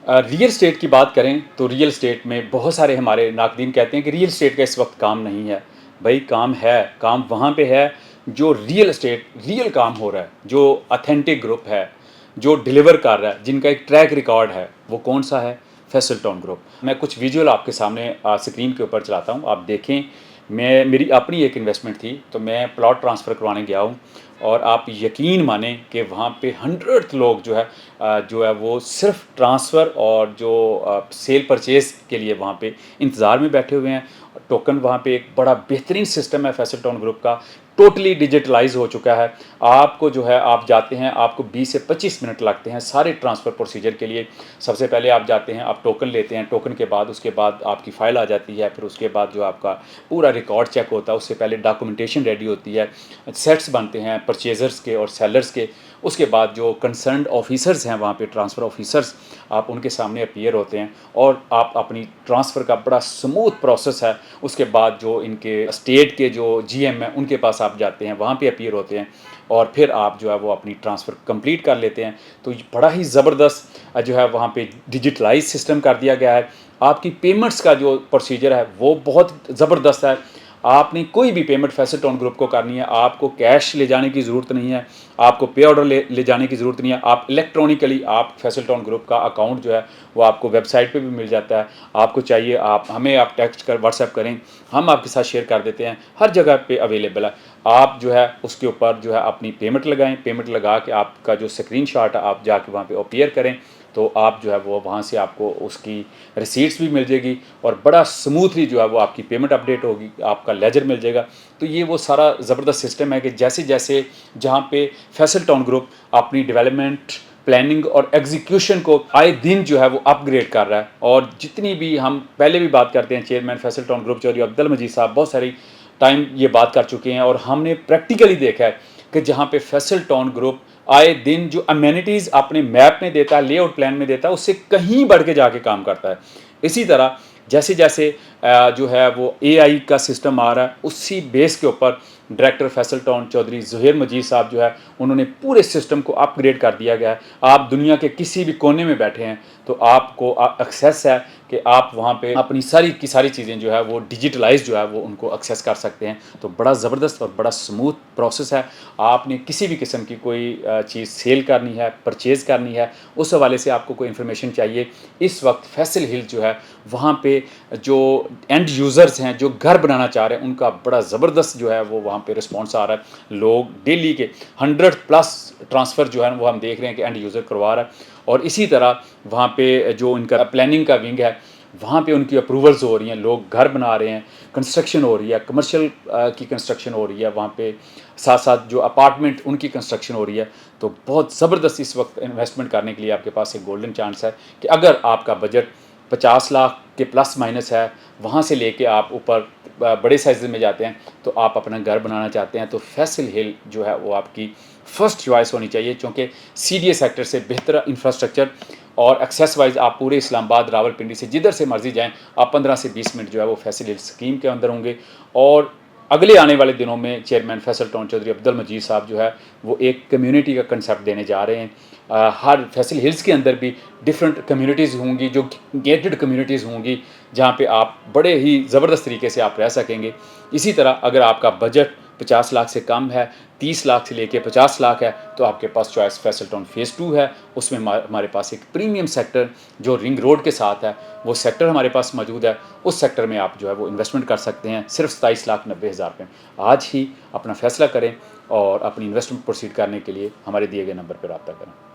Real estate की बात करें तो रियल एस्टेट में बहुत सारे हमारे नाकदीन कहते हैं कि रियल एस्टेट का इस वक्त काम नहीं है। भाई काम है, काम वहाँ पे है जो रियल एस्टेट रियल काम हो रहा है, जो ऑथेंटिक ग्रुप है, जो डिलीवर कर रहा है, जिनका एक ट्रैक रिकॉर्ड है। वो कौन सा है? Faisal town group. मैं कुछ विजुअल आपके सामने स्क्रीन के ऊपर चलाता हूँ, आप देखें। मेरी अपनी एक इन्वेस्टमेंट थी, तो मैं प्लॉट ट्रांसफ़र करवाने गया हूँ और आप यकीन माने कि वहाँ पे हंड्रेड लोग जो है वो सिर्फ ट्रांसफ़र और जो सेल परचेज़ के लिए वहाँ पे इंतज़ार में बैठे हुए हैं। टोकन वहाँ पे एक बड़ा बेहतरीन सिस्टम है फैसल टाउन ग्रुप का, टोटली डिजिटलाइज हो चुका है। आपको जो है आप जाते हैं, आपको 20 से 25 मिनट लगते हैं सारे ट्रांसफ़र प्रोसीजर के लिए। सबसे पहले आप जाते हैं, आप टोकन लेते हैं, टोकन के बाद उसके बाद आपकी फ़ाइल आ जाती है, फिर उसके बाद जो आपका पूरा रिकॉर्ड चेक होता है, उससे पहले डॉक्यूमेंटेशन रेडी होती है, सेट्स बनते हैं परचेज़र्स के और सेलर्स के। उसके बाद जो कंसर्न्ड ऑफिसर्स हैं वहाँ पे, ट्रांसफ़र ऑफिसर्स, आप उनके सामने अपीयर होते हैं और आप अपनी ट्रांसफ़र का बड़ा स्मूथ प्रोसेस है। उसके बाद जो इनके स्टेट के जो जीएम हैं उनके पास आप जाते हैं, वहाँ पे अपीयर होते हैं और फिर आप जो है वो अपनी ट्रांसफ़र कंप्लीट कर लेते हैं। तो ये बड़ा ही ज़बरदस्त जो है वहाँ पे डिजिटलाइज सिस्टम कर दिया गया है। आपकी पेमेंट्स का जो प्रोसीजर है वो बहुत ज़बरदस्त है। आपने कोई भी पेमेंट फैसल टाउन ग्रुप को करनी है, आपको कैश ले जाने की ज़रूरत नहीं है, आपको पे ऑर्डर ले जाने की ज़रूरत नहीं है। आप इलेक्ट्रॉनिकली आप फैसल टाउन ग्रुप का अकाउंट जो है वो आपको वेबसाइट पे भी मिल जाता है। आपको चाहिए आप हमें आप टेक्स्ट कर व्हाट्सएप करें, हम आपके साथ शेयर कर देते हैं, हर जगह पे अवेलेबल है। आप जो है उसके ऊपर जो है अपनी पेमेंट लगाएं, पेमेंट लगा के आपका जो स्क्रीनशॉट है आप जाके वहाँ पे अपीयर करें, तो आप जो है वो वहाँ से आपको उसकी रिसीट्स भी मिल जाएगी और बड़ा स्मूथली जो है वो आपकी पेमेंट अपडेट होगी, आपका लेजर मिल जाएगा। तो ये वो सारा ज़बरदस्त सिस्टम है कि जैसे जैसे जहाँ पे फैसल टाउन ग्रुप अपनी डेवलपमेंट प्लानिंग और एग्जीक्यूशन को आए दिन जो है वो अपग्रेड कर रहा है। और जितनी भी हम पहले भी बात करते हैं, chairman Faisal town group Chaudhry Abdul Majeed साहब बहुत सारी टाइम ये बात कर चुके हैं और हमने प्रैक्टिकली देखा है कि जहाँ पे फैसल टाउन ग्रुप आए दिन जो अमेनिटीज़ अपने मैप में देता है, लेआउट प्लान में देता है, उससे कहीं बढ़ के जाके काम करता है। इसी तरह जैसे जैसे जो है वो एआई का सिस्टम आ रहा है, उसी बेस के ऊपर डायरेक्टर फैसल टाउन चौधरी ज़ुहैर मजीद साहब जो है उन्होंने पूरे सिस्टम को अपग्रेड कर दिया गया है। आप दुनिया के किसी भी कोने में बैठे हैं तो आपको एक्सेस है कि आप वहाँ पे अपनी सारी की सारी चीज़ें जो है वो डिजिटलाइज जो है वो उनको एक्सेस कर सकते हैं। तो बड़ा ज़बरदस्त और बड़ा स्मूथ प्रोसेस है। आपने किसी भी किस्म की कोई चीज़ सेल करनी है, परचेज़ करनी है, उस हवाले से आपको कोई इन्फॉर्मेशन चाहिए, इस वक्त फैसल हिल जो है वहाँ पे जो एंड यूज़र्स हैं जो घर बनाना चाह रहे हैं उनका बड़ा ज़बरदस्त जो है वो वहाँ पे रिस्पॉन्स आ रहा है। लोग डेली के 100+ ट्रांसफ़र जो है वो हम देख रहे हैं कि एंड यूज़र करवा रहा है। और इसी तरह वहाँ पे जो इनका प्लानिंग का विंग है वहाँ पे उनकी अप्रूवल्स हो रही हैं, लोग घर बना रहे हैं, कंस्ट्रक्शन हो रही है, कमर्शियल की कंस्ट्रक्शन हो रही है, वहाँ पे साथ साथ जो अपार्टमेंट उनकी कंस्ट्रक्शन हो रही है। तो बहुत ज़बरदस्त इस वक्त इन्वेस्टमेंट करने के लिए आपके पास एक गोल्डन चांस है कि अगर आपका बजट 50 लाख के प्लस माइनस है, वहाँ से लेके आप ऊपर बड़े साइज़ में जाते हैं, तो आप अपना घर बनाना चाहते हैं, तो फैसल हिल जो है वो आपकी फ़र्स्ट चॉइस होनी चाहिए। क्योंकि सीडीए सेक्टर से बेहतर इंफ्रास्ट्रक्चर और एक्सेस वाइज आप पूरे इस्लामाबाद रावलपिंडी से जिधर से मर्जी जाएं, आप 15 से 20 मिनट जो है वो फैसल हिल स्कीम के अंदर होंगे। और अगले आने वाले दिनों में चेयरमैन फैसल टाउन चौधरी अब्दुल मजीद साहब जो है वो एक कम्युनिटी का कंसेप्ट देने जा रहे हैं। हर फैसल हिल्स के अंदर भी डिफरेंट कम्युनिटीज़ होंगी, जो गेटेड कम्युनिटीज़ होंगी, जहाँ पे आप बड़े ही ज़बरदस्त तरीके से आप रह सकेंगे। इसी तरह अगर आपका बजट 50 लाख से कम है, 30 लाख से लेके 50 लाख है, तो आपके पास चॉइस फैसल टाउन फ़ेज़ 2 है। उसमें हमारे पास एक प्रीमियम सेक्टर जो रिंग रोड के साथ है, वो सेक्टर हमारे पास मौजूद है। उस सेक्टर में आप जो है वो इन्वेस्टमेंट कर सकते हैं सिर्फ 27,90,000 में। आज ही अपना फ़ैसला करें और अपनी इन्वेस्टमेंट प्रोसीड करने के लिए हमारे दिए गए नंबर पर रब्ता करें।